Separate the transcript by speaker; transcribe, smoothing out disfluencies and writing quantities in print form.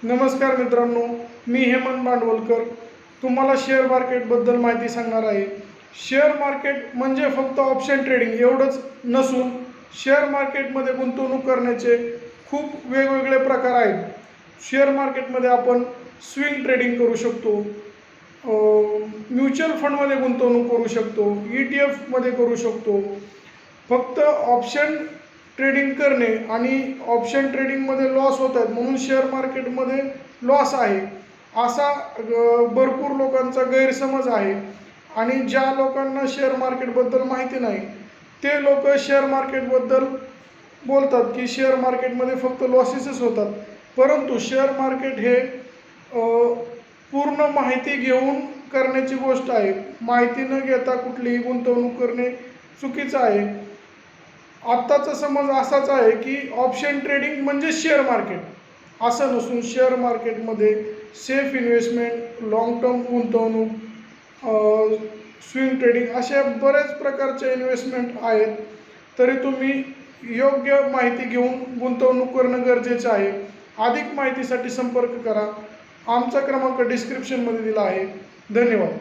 Speaker 1: नमस्कार मित्रांनो, मी हेमंत भांडवलकर तुम्हाला शेअर मार्केटबद्दल माहिती सांगणार आहे। शेअर मार्केट म्हणजे फक्त ऑप्शन ट्रेडिंग एवढंच नसून शेअर मार्केटमध्ये गुंतवणूक करण्याचे खूप वेगवेगळे प्रकार आहेत। शेअर मार्केटमध्ये आपण स्विंग ट्रेडिंग करू शकतो, म्युच्युअल फंडमध्ये गुंतवणूक करू शकतो, ETF मध्ये करू शकतो। फक्त ऑप्शन ट्रेडिंग करणे आणि ऑप्शन ट्रेडिंगमध्ये लॉस होत आहेत म्हणून शेअर मार्केटमध्ये लॉस आहे असा भरपूर लोकांचा गैरसमज आहे। आणि ज्या लोकांना शेअर मार्केटबद्दल माहिती नाही ते लोक शेअर मार्केटबद्दल बोलतात की शेअर मार्केटमध्ये फक्त लॉसेसच होतात, परंतु शेअर मार्केट हे पूर्ण माहिती घेऊन करण्याची गोष्ट आहे। माहिती न घेता कुठलीही गुंतवणूक करणे चुकीचं आहे। आत्ताचा समज असाच आहे की ऑप्शन ट्रेडिंग म्हणजे शेअर मार्केट, असं नसून शेअर मार्केटमध्ये सेफ इन्व्हेस्टमेंट, लॉंग टर्म गुंतवणूक, स्विंग ट्रेडिंग अशा बऱ्याच प्रकारचे इन्व्हेस्टमेंट आहेत। तरी तुम्ही योग्य माहिती घेऊन गुंतवणूक करणं गरजेचं आहे। अधिक माहितीसाठी संपर्क करा, आमचा क्रमांक डिस्क्रिप्शनमध्ये दिला आहे। धन्यवाद।